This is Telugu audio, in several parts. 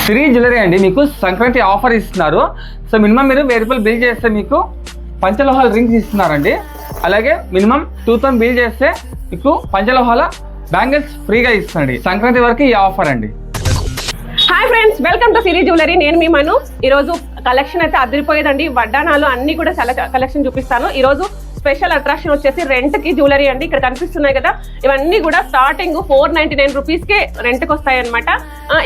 శ్రీ జ్యువెలరీ అండి మీకు సంక్రాంతి ఆఫర్ ఇస్తున్నారు. సో మినిమం మీరు 1000 రూపాయలు బిల్ చేస్తే మీకు పంచలోహాల రింగ్స్ ఇస్తున్నారండి. అలాగే మినిమం 2000 బిల్ చేస్తే మీకు పంచలోహాల బ్యాంగిల్స్ ఫ్రీగా ఇస్తుంది. సంక్రాంతి వరకు ఈ ఆఫర్ అండి. Hi friends, welcome to Siri jewellery. నేను మీ మను. ఈరోజు కలెక్షన్ అయితే అదిరిపోయేదండి. వడ్డానాలు అన్ని కూడా చాలా కలెక్షన్ చూపిస్తాను. ఈరోజు స్పెషల్ అట్రాక్షన్ వచ్చేసి రెంట్ కి జ్యువెలరీ అండి. ఇక్కడ కనిపిస్తున్నాయి కదా, ఇవన్నీ కూడా స్టార్టింగ్ 499 రూపీస్కే రెంట్కి వస్తాయి అనమాట.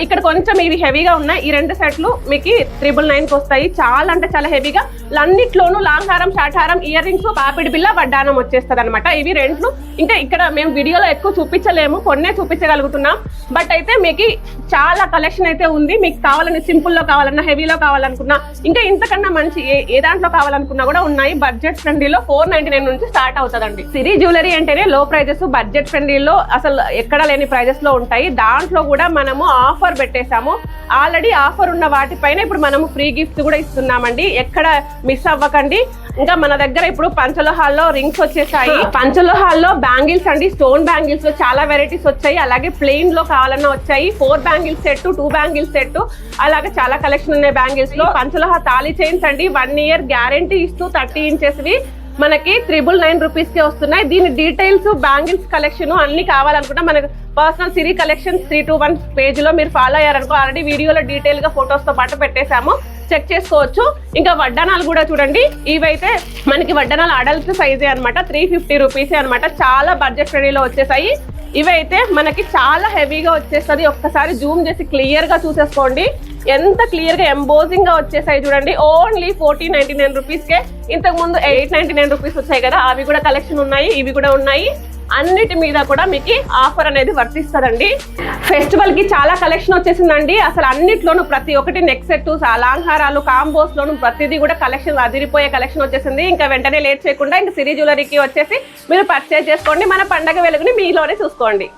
ఇక్కడ కొంచెం ఇవి హెవీగా ఉన్నాయి. ఈ రెండు సెట్లు మీకు 999కి వస్తాయి. చాలా అంటే చాలా హెవీగా. అన్నిట్లోనూ లాంగ్ హారం, షార్ట్ హారం, ఇయర్ రింగ్స్, పాపిడి బిల్ల, వడ్డానం వచ్చేస్తుంది అనమాట. ఇవి రెంట్లు. ఇంకా ఇక్కడ మేము వీడియోలో ఎక్కువ చూపించలేము, కొన్నే చూపించగలుగుతున్నాం. బట్ అయితే మీకు చాలా కలెక్షన్ అయితే ఉంది. మీకు కావాలని సింపుల్లో కావాలన్నా, హెవీలో కావాలనుకున్నా, ఇంకా ఇంతకన్నా మంచి ఏ దాంట్లో కావాలనుకున్నా కూడా ఉన్నాయి. బడ్జెట్ ఫ్రెండ్లీలో 499 నుంచి స్టార్ట్ అవుతుందండి. సిరి జ్యువెలరీ అంటేనే లో ప్రైజెస్, బడ్జెట్ ఫ్రెండ్లీలో అసలు ఎక్కడ లేని ప్రైజెస్ లో ఉంటాయి. దాంట్లో కూడా మనము ఆఫర్ పెట్టేశాము. ఆల్రెడీ ఆఫర్ ఉన్న వాటిపైన ఇప్పుడు మనము ఫ్రీ గిఫ్ట్స్ కూడా ఇస్తున్నామండి. ఎక్కడ మిస్ అవ్వకండి. ఇంకా మన దగ్గర ఇప్పుడు పంచలోహాల్లో రింగ్స్ వచ్చేసాయి. పంచలోహాల్లో బ్యాంగిల్స్ అండి, స్టోన్ బ్యాంగిల్స్ లో చాలా వెరైటీస్ వచ్చాయి. అలాగే ప్లెయిన్ లో కావాలన్నా వచ్చాయి. 4 బ్యాంగిల్స్ సెట్, 2 బ్యాంగిల్స్ సెట్, అలాగే చాలా కలెక్షన్ ఉన్నాయి బ్యాంగిల్స్ లో. పంచలోహ తాళీ చైన్స్ అండి, 1 ఇయర్ గ్యారంటీ ఇస్తూ 30 ఇంచెస్వి మనకి 999 రూపీస్కే వస్తున్నాయి. దీని డీటెయిల్స్, బ్యాంగిల్స్ కలెక్షన్ అన్ని కావాలనుకుంటే మనకు పర్సనల్ సిరి కలెక్షన్ 321 పేజ్ లో మీరు ఫాలో అయ్యారనుకో, ఆల్రెడీ వీడియోలో డీటెయిల్ గా ఫొటోస్ తో పాటు పెట్టేశాము, చెక్ చేసుకోవచ్చు. ఇంకా వడ్డానాలు కూడా చూడండి. ఇవైతే మనకి వడ్డానాలు అడల్ట్ సైజే అనమాట, 350 రూపీసే అనమాట. చాలా బడ్జెట్ ఫ్రెండ్లీలో వచ్చేసాయి. ఇవైతే మనకి చాలా హెవీగా వచ్చేస్తుంది. ఒక్కసారి జూమ్ చేసి క్లియర్ గా చూసేసుకోండి. ఎంత క్లియర్ గా ఎంబోజింగ్ గా వచ్చేసాయి చూడండి. ఓన్లీ 1499 రూపీస్కే. ఇంతకు ముందు 899 రూపీస్ వచ్చాయి కదా, అవి కూడా కలెక్షన్ ఉన్నాయి, ఇవి కూడా ఉన్నాయి. అన్నిటి మీద కూడా మీకు ఆఫర్ అనేది వర్తిస్తుందండి. ఫెస్టివల్ కి చాలా కలెక్షన్ వచ్చేసిందండి. అసలు అన్నిట్లోనూ ప్రతి ఒక్కటి నెక్ సెట్, లాంగ్ హారాలు, కాంబోస్ లోను ప్రతిదీ కూడా కలెక్షన్ అదిరిపోయే కలెక్షన్ వచ్చేసింది. ఇంకా వెంటనే లేట్ చేయకుండా ఇంకా సిరి జ్యువెలరీకి వచ్చేసి మీరు పర్చేజ్ చేసుకోండి. మన పండగ వెలుగుని మీలోనే చూసుకోండి.